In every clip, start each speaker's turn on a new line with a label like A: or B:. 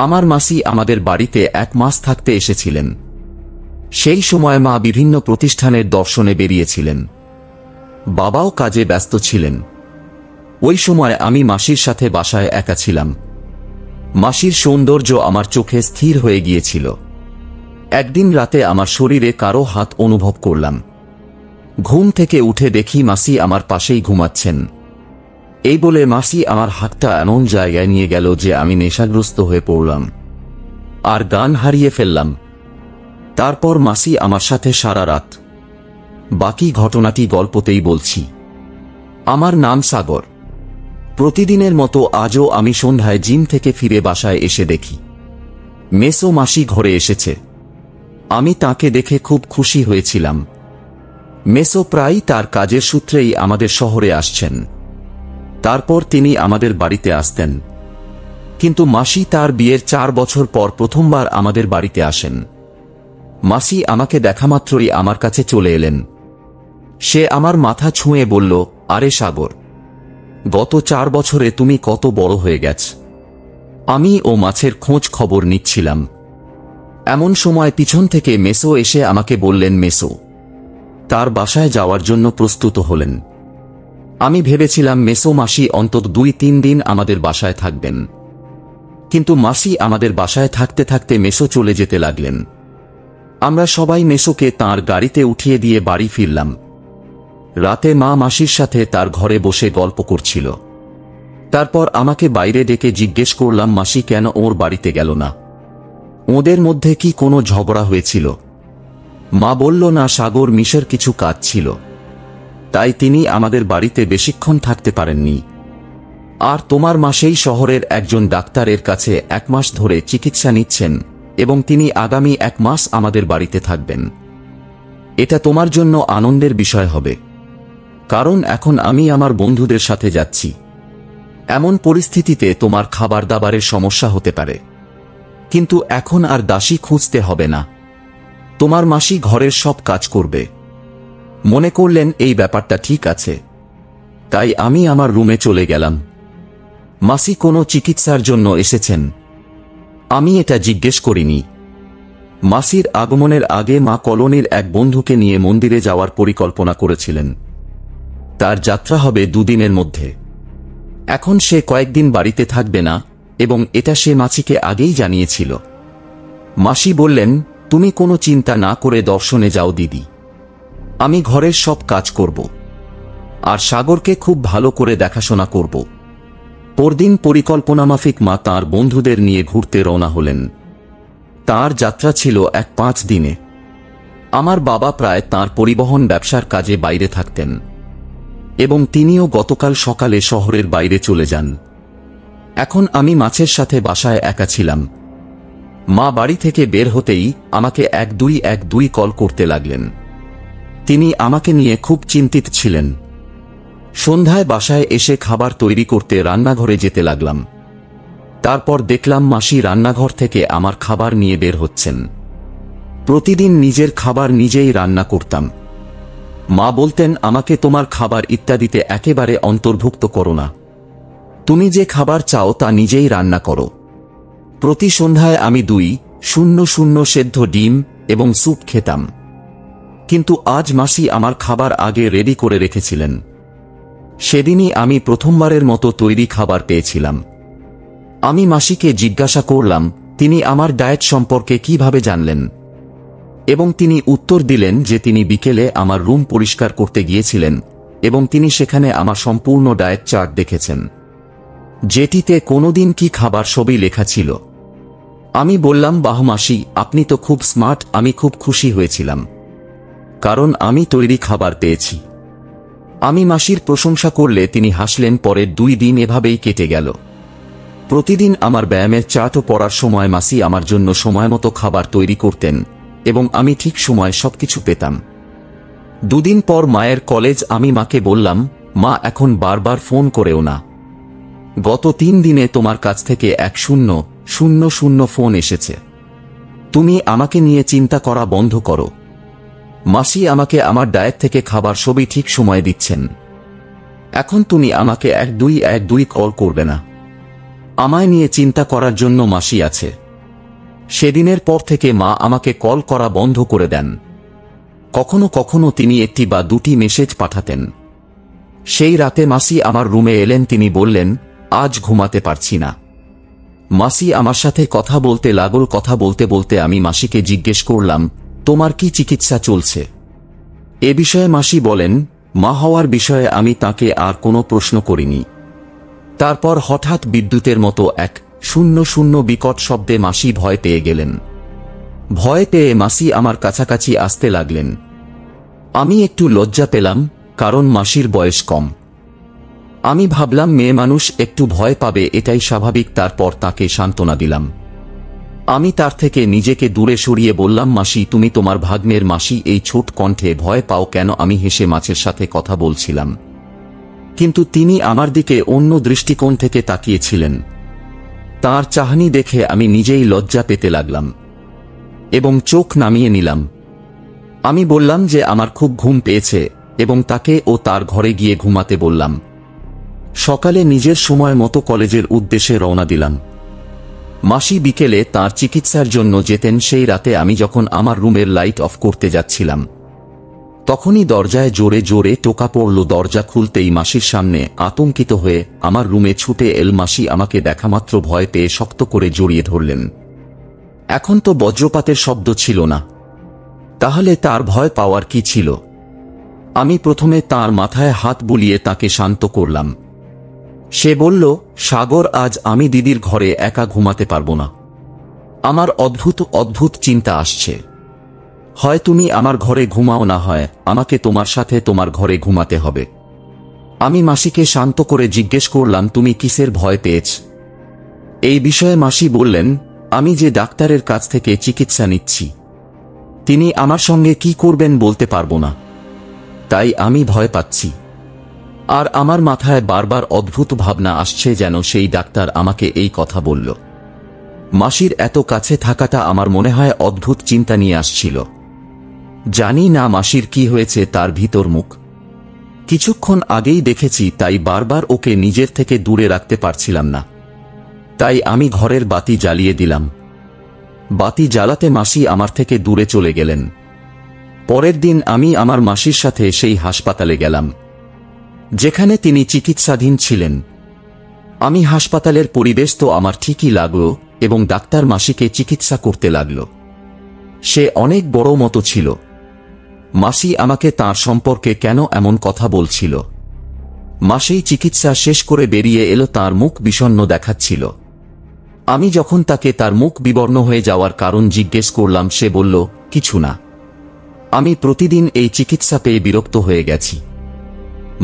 A: আমার মাসি আমাদের বাড়িতে 1 মাস থাকতে এসেছিলেন। সেই সময় মা বিভিন্ন প্রতিষ্ঠানের দর্শনে বেরিয়েছিলেন, বাবাও কাজে ব্যস্ত ছিলেন। ওই সময় আমি মাসির সাথে বাসায় একা ছিলাম। মাসির সৌন্দর্য আমার চোখে স্থির হয়ে গিয়েছিল। একদিন রাতে আমার শরীরে কারো হাত অনুভব করলাম। ঘুম থেকে উঠে দেখি মাসি আমার পাশেই ঘুমাচ্ছেন। এই বলে মাসি আমার হাতটা এমন জায়গায় নিয়ে গেল যে আমি নেশাগ্রস্ত হয়ে পড়লাম আর জ্ঞান হারিয়ে ফেললাম। তারপর মাসি আমার সাথে সারা রাত। বাকি ঘটনাটি গল্পতেই বলছি। আমার নাম সাগর। প্রতিদিনের মতো আজও আমি সন্ধ্যায় জিম থেকে ফিরে বাসায় এসে দেখি মেসো মাসি ঘরে এসেছে। আমি তাকে দেখে খুব খুশি হয়েছিলাম। মেসো প্রায়ই তার কাজের সূত্রেই আমাদের শহরে আসছেন। তারপর তিনি আমাদের বাড়িতে আসতেন। কিন্তু মাসি তার বিয়ের 4 বছর পর প্রথমবার আমাদের বাড়িতে আসেন। মাসি আমাকে দেখামাত্রই আমার কাছে চলে এলেন। সে আমার মাথা ছুঁয়ে বলল, আরে সাগর, গত 4 বছরে তুমি কত বড় হয়ে গেছ। আমি ও মাছের খোঁজ খবর নিচ্ছিলাম। এমন সময় পিছন থেকে মেসো এসে আমাকে বললেন মেসো তার বাসায় যাওয়ার জন্য প্রস্তুত হলেন। আমি ভেবেছিলাম মেসো মাসি অন্তত 2-3 দিন আমাদের বাসায় থাকবেন। কিন্তু মাসি আমাদের বাসায় থাকতে থাকতে মেসো চলে যেতে লাগলেন। আমরা সবাই মেসোকে তাঁর গাড়িতে উঠিয়ে দিয়ে বাড়ি ফিরলাম। রাতে মা মাসির সাথে তার ঘরে বসে গল্প করছিল। তারপর আমাকে বাইরে ডেকে জিজ্ঞেস করলাম মাসি কেন ওর বাড়িতে গেল না, ওদের মধ্যে কি কোনো ঝগড়া হয়েছিল। মা বলল না, সাগর মিশের কিছু কাজ ছিল, তাই তিনি আমাদের বাড়িতে বেশিক্ষণ থাকতে পারেননি। আর তোমার মা সেই শহরের একজন ডাক্তারের কাছে 1 মাস ধরে চিকিৎসা নিচ্ছেন এবং তিনি আগামী 1 মাস আমাদের বাড়িতে থাকবেন। এটা তোমার জন্য আনন্দের বিষয় হবে, কারণ এখন আমি আমার বন্ধুদের সাথে যাচ্ছি। এমন পরিস্থিতিতে তোমার খাবার দাবারের সমস্যা হতে পারে, কিন্তু এখন আর দাসী খুঁজতে হবে না। তোমার মাসি ঘরের সব কাজ করবে। মনে করলেন এই ব্যাপারটা ঠিক আছে, তাই আমি আমার রুমে চলে গেলাম। মাসি কোনো চিকিৎসার জন্য এসেছেন? আমি এটা জিজ্ঞেস করিনি। মাসির আগমনের আগে মা কলোনির এক বন্ধুকে নিয়ে মন্দিরে যাওয়ার পরিকল্পনা করেছিলেন। তার যাত্রা হবে 2 দিনের মধ্যে। এখন সে কয়েকদিন বাড়িতে থাকবে না এবং এটা সে মাসিকে আগেই জানিয়েছিল। মাসি বললেন, তুমি কোনো চিন্তা না করে দর্শনে যাও দিদি, আমি ঘরের সব কাজ করব আর সাগরকে খুব ভালো করে দেখাশোনা করব। পরদিন পরিকল্পনামাফিক মা তাঁর বন্ধুদের নিয়ে ঘুরতে রওনা হলেন। তাঁর যাত্রা ছিল 5 দিনে। আমার বাবা প্রায় তাঁর পরিবহন ব্যবসার কাজে বাইরে থাকতেন এবং তিনিও গতকাল সকালে শহরের বাইরে চলে যান। এখন আমি মাছের সাথে বাসায় একা ছিলাম। মা বাড়ি থেকে বের হতেই আমাকে 1212 কল করতে লাগলেন। তিনি আমাকে নিয়ে খুব চিন্তিত ছিলেন। সন্ধ্যায় বাসায় এসে খাবার তৈরি করতে রান্নাঘরে যেতে লাগলাম। তারপর দেখলাম মাসি রান্নাঘর থেকে আমার খাবার নিয়ে বের হচ্ছেন। প্রতিদিন নিজের খাবার নিজেই রান্না করতাম। মা বলতেন আমাকে তোমার খাবার ইত্যাদিতে একেবারে অন্তর্ভুক্ত করো না, তুমি যে খাবার চাও তা নিজেই রান্না করো। প্রতি সন্ধ্যায় আমি 2-0-0 সেদ্ধ ডিম এবং স্যুপ খেতাম। কিন্তু আজ মাসি আমার খাবার আগে রেডি করে রেখেছিলেন। সেদিনই আমি প্রথমবারের মতো তৈরি খাবার পেয়েছিলাম। আমি মাসিকে জিজ্ঞাসা করলাম তিনি আমার ডায়েট সম্পর্কে কিভাবে জানলেন, এবং তিনি উত্তর দিলেন যে তিনি বিকেলে আমার রুম পরিষ্কার করতে গিয়েছিলেন এবং তিনি সেখানে আমার সম্পূর্ণ ডায়েট চার্ট দেখেছেন, যেটিতে কোনোদিন কি খাবার সবই লেখা ছিল। আমি বললাম, বাহ মাসি, আপনি তো খুব স্মার্ট। আমি খুব খুশি হয়েছিলাম, কারণ আমি তৈরি খাবার পেয়েছি। আমি মাসির প্রশংসা করলে তিনি হাসলেন। পরের 2 দিন এভাবেই কেটে গেল। প্রতিদিন আমার ব্যায়ামের চার্টও পড়ার সময় মাসি আমার জন্য সময়মতো খাবার তৈরি করতেন এবং আমি ঠিক সময় সবকিছু পেতাম। 2 দিন পর মায়ের কলেজ। আমি মাকে বললাম, মা এখন বারবার ফোন করেও না। গত 3 দিনে তোমার কাছ থেকে 1000 ফোন এসেছে। তুমি আমাকে নিয়ে চিন্তা করা বন্ধ করো। মাসি আমাকে আমার ডায়েট থেকে খাবার সবই ঠিক সময়ে দিচ্ছেন। এখন তুমি আমাকে 1212 কল করবে না। আমায় নিয়ে চিন্তা করার জন্য মাসি আছে। সেদিনের পর থেকে মা আমাকে কল করা বন্ধ করে দেন। কখনো কখনো তিনি একটি বা দুটি মেসেজ পাঠাতেন। সেই রাতে মাসি আমার রুমে এলেন। তিনি বললেন, আজ ঘুমাতে পারছি না। মাসি আমার সাথে কথা বলতে লাগল। কথা বলতে বলতে আমি মাসিকে জিজ্ঞেস করলাম, তোমার কি চিকিৎসা চলছে? এ বিষয়ে মাসি বলেন, মা হওয়ার বিষয়ে আমি তাকে আর কোনো প্রশ্ন করিনি। তারপর হঠাৎ বিদ্যুতের মতো এক শূন্য শূন্য বিকট শব্দে মাসি ভয় পেয়ে গেলেন। ভয় পেয়ে মাসি আমার কাছাকাছি আসতে লাগলেন। আমি একটু লজ্জা পেলাম, কারণ মাসির বয়স কম। আমি ভাবলাম মেয়ে মানুষ একটু ভয় পাবে, এটাই স্বাভাবিক। তারপর তাকে সান্ত্বনা দিলাম। আমি তার থেকে নিজেকে দূরে সরিয়ে বললাম, মাসি তুমি তোমার ভাগ্নের মাসি এই ছোট কণ্ঠে ভয় পাও কেন? আমি হেসে মাছের সাথে কথা বলছিলাম, কিন্তু তিনি আমার দিকে অন্য দৃষ্টিকোণ থেকে তাকিয়েছিলেন। তার চাহনি দেখে আমি নিজেই লজ্জা পেতে লাগলাম এবং চোখ নামিয়ে নিলাম। আমি বললাম যে আমার খুব ঘুম পেয়েছে এবং তাকে ও তার ঘরে গিয়ে ঘুমাতে বললাম। সকালে নিজের সময় মতো কলেজের উদ্দেশ্যে রওনা দিলাম। মাসি বিকেলে তার চিকিৎসার জন্য যেতেন। সেই রাতে আমি যখন আমার রুমের লাইট অফ করতে যাচ্ছিলাম, তখনই দরজায় জোরে জোরে টোকা পড়ল। দরজা খুলতেই মাসির সামনে আতঙ্কিত হয়ে আমার রুমে ছুটে এল। মাসি আমাকে দেখামাত্র ভয় পেয়ে শক্ত করে জড়িয়ে ধরলেন। এখন তো বজ্রপাতের শব্দ ছিল না, তাহলে তার ভয় পাওয়ার কি ছিল? আমি প্রথমে তার মাথায় হাত বুলিয়ে তাকে শান্ত করলাম। সে বলল, সাগর, আজ আমি দিদির ঘরে একা ঘুমাতে পারবো না। আমার অদ্ভুত অদ্ভুত চিন্তা আসছে। হয় তুমি আমার ঘরে ঘুমাও, না হয় আমাকে তোমার সাথে তোমার ঘরে ঘুমাতে হবে। আমি মাসিকে শান্ত করে জিজ্ঞেস করলাম, তুমি কিসের ভয় পেয়েছ? এই বিষয়ে মাসি বললেন, আমি যে ডাক্তারের কাছ থেকে চিকিৎসা নিচ্ছি, তিনি আমার সঙ্গে কি করবেন বলতে পারবো না, তাই আমি ভয় পাচ্ছি। আর আমার মাথায় বারবার অদ্ভুত ভাবনা আসছে, যেন সেই ডাক্তার আমাকে এই কথা বলল। মাসির এত কাছে থাকাটা আমার মনে হয় অদ্ভুত চিন্তা নিয়ে আসছিল। জানি না মাসির কি হয়েছে তার ভিতর মুখ। কিছুক্ষণ আগেই দেখেছি, তাই বারবার ওকে নিজের থেকে দূরে রাখতে পারছিলাম না। তাই আমি ঘরের বাতি জ্বালিয়ে দিলাম। বাতি জ্বালাতে মাসি আমার থেকে দূরে চলে গেলেন। পরের দিন আমি আমার মাসির সাথে সেই হাসপাতালে গেলাম যেখানে তিনি চিকিৎসাধীন ছিলেন। আমি হাসপাতালের পরিবেশ তো আমার ঠিকই লাগলো এবং ডাক্তার মাসিকে চিকিৎসা করতে লাগল। সে অনেক বড় মতো ছিল। মাসি আমাকে তার সম্পর্কে কেন এমন কথা বলছিল। মাসি চিকিৎসা শেষ করে বেরিয়ে এলো, তার মুখ বিষণ্ণ দেখাচ্ছিল। আমি যখন তাকে তার মুখ বিবর্ণ হয়ে যাওয়ার কারণ জিজ্ঞেস করলাম, সে বলল, কিছু না, আমি প্রতিদিন এই চিকিৎসা পেয়ে বিরক্ত হয়ে গেছি।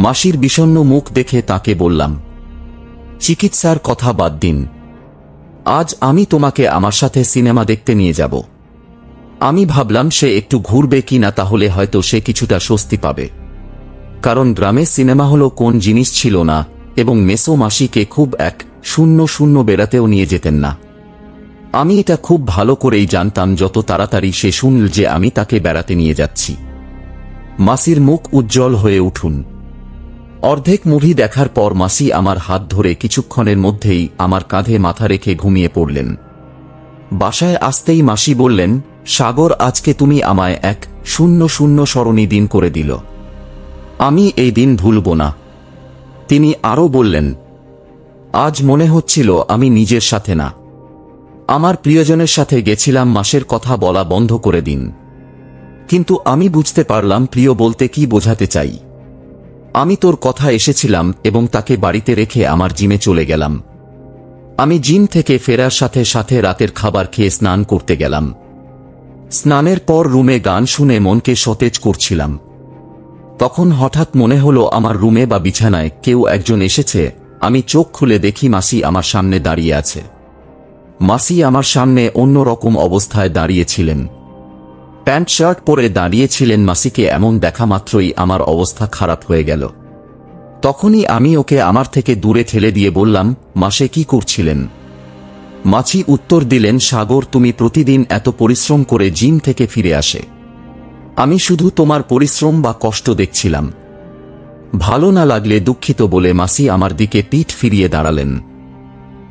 A: মাসির বিষণ্ণ মুখ দেখে তাকে বললাম, চিকিৎসার কথা বাদ দিন, আজ আমি তোমাকে আমার সাথে সিনেমা দেখতে নিয়ে যাব। আমি ভাবলাম সে একটু ঘুরবে কিনা, তাহলে হয়তো সে কিছুটা স্বস্তি পাবে, কারণ গ্রামে সিনেমা হলো কোন জিনিস ছিল না এবং মেসো মাসিকে খুব এক শূন্য শূন্য বেড়াতেও নিয়ে যেতেন না। আমি এটা খুব ভালো করেই জানতাম। যত তাড়াতাড়ি সে শুনল যে আমি তাকে বেড়াতে নিয়ে যাচ্ছি, মাসির মুখ উজ্জ্বল হয়ে উঠুন। অর্ধেক মুভি দেখার পর মাসি আমার হাত ধরে কিছুক্ষণের মধ্যেই আমার কাঁধে মাথা রেখে ঘুমিয়ে পড়লেন। বাসায় আসতেই মাসি বললেন, সাগর, আজকে তুমি আমায় এক শূন্য শূন্য স্মরণী দিন করে দিল। আমি এই দিন ভুলব না। তিনি আরও বললেন, আজ মনে হচ্ছিল আমি নিজের সাথে না, আমার প্রিয়জনের সাথে গেছিলাম। মাসের কথা বলা বন্ধ করে দিন। কিন্তু আমি বুঝতে পারলাম প্রিয় বলতে কি বোঝাতে চাই। আমি তোর কথা এসেছিলাম এবং তাকে বাড়িতে রেখে আমার জিমে চলে গেলাম। আমি জিম থেকে ফেরার সাথে সাথে রাতের খাবার খেয়ে স্নান করতে গেলাম। স্নানের পর রুমে গান শুনে মনকে সতেজ করছিলাম। তখন হঠাৎ মনে হলো আমার রুমে বা বিছানায় কেউ একজন এসেছে। আমি চোখ খুলে দেখি মাসি আমার সামনে দাঁড়িয়ে আছে। মাসি আমার সামনে অন্যরকম অবস্থায় দাঁড়িয়েছিলেন, প্যান্ট শার্ট পরে দাঁড়িয়েছিলেন। মাসিকে এমন দেখা মাত্রই আমার অবস্থা খারাপ হয়ে গেল। তখনই আমি ওকে আমার থেকে দূরে ঠেলে দিয়ে বললাম, মাসে কি করছিলেন? মাছি উত্তর দিলেন, সাগর, তুমি প্রতিদিন এত পরিশ্রম করে জিম থেকে ফিরে আসে, আমি শুধু তোমার পরিশ্রম বা কষ্ট দেখছিলাম। ভালো না লাগলে দুঃখিত বলে মাসি আমার দিকে পিঠ ফিরিয়ে দাঁড়ালেন।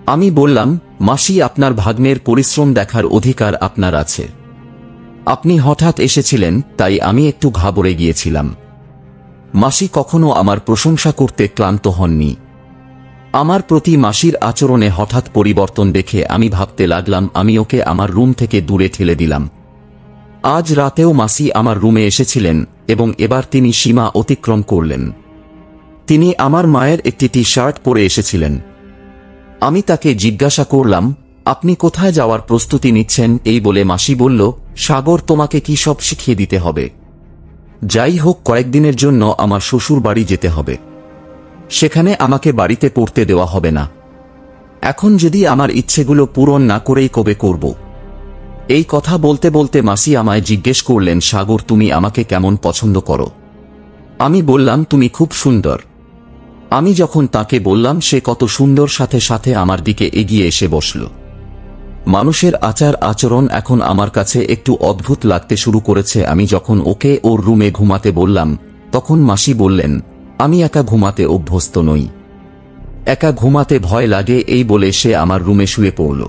A: আমি বললাম, মাসি, আপনার ভাগ্নের পরিশ্রম দেখার অধিকার আপনার আছে। আপনি হঠাৎ এসেছিলেন, তাই আমি একটু ঘাবড়ে গিয়েছিলাম। মাসি কখনো আমার প্রশংসা করতে ক্লান্ত হননি। আমার প্রতি মাসির আচরণে হঠাৎ পরিবর্তন দেখে আমি ভাবতে লাগলাম আমি ওকে আমার রুম থেকে দূরে ঠেলে দিলাম। আজ রাতেও মাসি আমার রুমে এসেছিলেন এবং এবার তিনি সীমা অতিক্রম করলেন। তিনি আমার মায়ের একটি টি শার্ট পরে এসেছিলেন। আমি তাকে জিজ্ঞাসা করলাম, আপনি কোথায় যাওয়ার প্রস্তুতি নিচ্ছেন? এই বলে মাসি বলল, সাগর, তোমাকে কি সব শিখিয়ে দিতে হবে? যাই হোক, কয়েকদিনের জন্য আমার শ্বশুর বাড়ি যেতে হবে। সেখানে আমাকে বাড়িতে পড়তে দেওয়া হবে না। এখন যদি আমার ইচ্ছেগুলো পূরণ না করেই কবে করব? এই কথা বলতে বলতে মাসি আমায় জিজ্ঞেস করলেন, সাগর, তুমি আমাকে কেমন পছন্দ করো? আমি বললাম, তুমি খুব সুন্দর। আমি যখন তাকে বললাম সে কত সুন্দর, সাথে সাথে আমার দিকে এগিয়ে এসে বসল। মানুষের আচার আচরণ এখন আমার কাছে একটু অদ্ভুত লাগতে শুরু করেছে। আমি যখন ওকে ওর রুমে ঘুমাতে বললাম, তখন মাসি বললেন, আমি একা ঘুমাতে অভ্যস্ত নই, একা ঘুমাতে ভয় লাগে। এই বলে সে আমার রুমে শুয়ে পড়ল।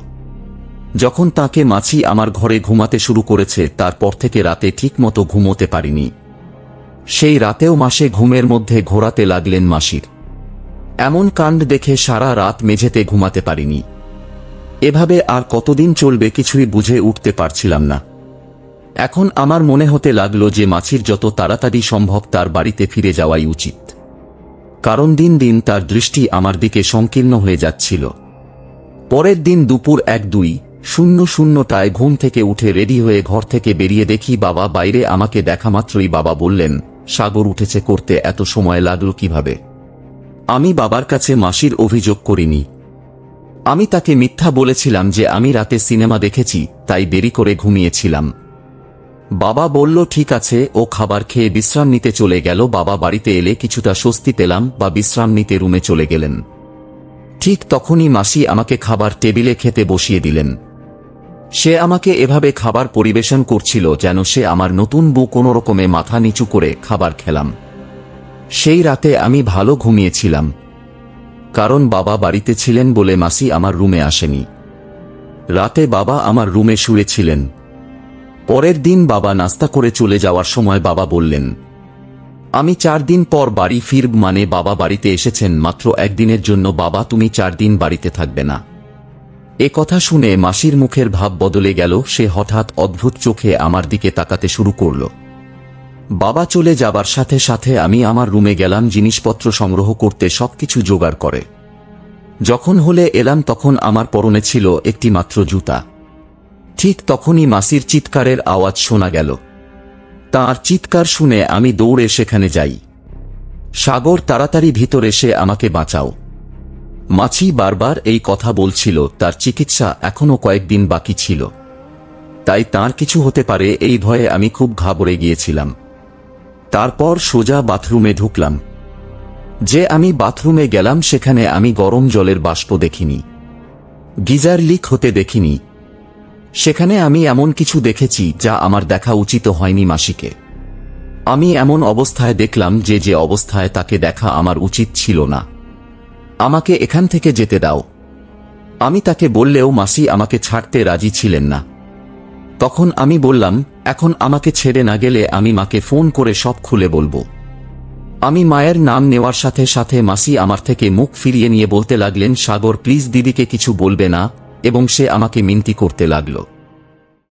A: যখন তাকে মাছি আমার ঘরে ঘুমাতে শুরু করেছে, তারপর থেকে রাতে ঠিকমতো ঘুমোতে পারিনি। সেই রাতেও মাসে ঘুমের মধ্যে ঘোরাতে লাগলেন মাসির। এমন কাণ্ড দেখে সারা রাত মেঝেতে ঘুমাতে পারিনি। এভাবে আর কতদিন চলবে কিছুই বুঝে উঠতে পারছিলাম না। এখন আমার মনে হতে লাগলো যে মাছির যত তাড়াতাড়ি সম্ভব তার বাড়িতে ফিরে যাওয়াই উচিত, কারণ দিন দিন তার দৃষ্টি আমার দিকে সংকীর্ণ হয়ে যাচ্ছিল। পরের দিন দুপুর 1:02টায় ঘুম থেকে উঠে রেডি হয়ে ঘর থেকে বেরিয়ে দেখি বাবা বাইরে। আমাকে দেখা মাত্রই বাবা বললেন, সাগর উঠেছে করতে এত সময় লাগলো কিভাবে? আমি বাবার কাছে মাসির অভিযোগ করিনি। আমি তাকে মিথ্যা বলেছিলাম যে আমি রাতে সিনেমা দেখেছি, তাই দেরি করে ঘুমিয়েছিলাম। বাবা বলল, ঠিক আছে, ও খাবার খেয়ে বিশ্রাম নিতে চলে গেল। বাবা বাড়িতে এলে কিছুটা স্বস্তি পেলাম, বা বিশ্রাম নিতে রুমে চলে গেলেন। ঠিক তখনই মাসি আমাকে খাবার টেবিলে খেতে বসিয়ে দিলেন। সে আমাকে এভাবে খাবার পরিবেশন করছিল যেন সে আমার নতুন বউ। কোনো রকমে মাথা নিচু করে খাবার খেলাম। সেই রাতে আমি ভালো ঘুমিয়েছিলাম, কারণ বাবা বাড়িতে ছিলেন বলে মাসি আমার রুমে আসেনি। রাতে বাবা আমার রুমে শুয়েছিলেন। পরের দিন বাবা নাস্তা করে চলে যাওয়ার সময় বাবা বললেন, আমি 4 দিন পর বাড়ি ফিরব। মানে বাবা বাড়িতে এসেছেন মাত্র 1 দিনের জন্য। বাবা, তুমি 4 দিন বাড়িতে থাকবে না? এ কথা শুনে মাসির মুখের ভাব বদলে গেল। সে হঠাৎ অদ্ভুত চোখে আমার দিকে তাকাতে শুরু করল। বাবা চলে যাবার সাথে সাথে আমি আমার রুমে গেলাম জিনিসপত্র সংগ্রহ করতে, সবকিছু জোগাড় করে। যখন হলে এলাম তখন আমার পরনে ছিল একটি মাত্র জুতা। ঠিক তখনই মাসির চিৎকারের আওয়াজ শোনা গেল। তার চিৎকার শুনে আমি দৌড়ে সেখানে যাই। সাগর, তাড়াতাড়ি ভিতর এসে আমাকে বাঁচাও। মাছি বারবার এই কথা বলছিল। তার চিকিৎসা এখনো কয়েকদিন বাকি ছিল, তাই তার কিছু হতে পারে এই ভয়ে আমি খুব ঘাবড়ে গিয়েছিলাম। তারপর সোজা বাথরুমে ঢুকলাম। যে আমি বাথরুমে গেলাম সেখানে আমি গরম জলের বাষ্প দেখিনি, গিজার লিক হতে দেখিনি। সেখানে আমি এমন কিছু দেখেছি যা আমার দেখা উচিত হয়নি মাসিকে। আমি এমন অবস্থায় দেখলাম যে অবস্থায় তাকে দেখা আমার উচিত ছিল না। আমাকে এখান থেকে যেতে দাও। আমি তাকে বললেও মাসি আমাকে ছাড়তে রাজি ছিলেন না। তখন আমি বললাম, এখন আমাকে ছেড়ে না গেলে আমি মাকে ফোন করে সব খুলে বলবো। আমি মায়ের নাম নেওয়ার সাথে সাথে মাসি আমার থেকে মুখ ফিরিয়ে নিয়ে বলতে লাগলেন, সাগর, প্লিজ দিদিকে কিছু বলবে না। এবং সে আমাকে মিনতি করতে লাগলো।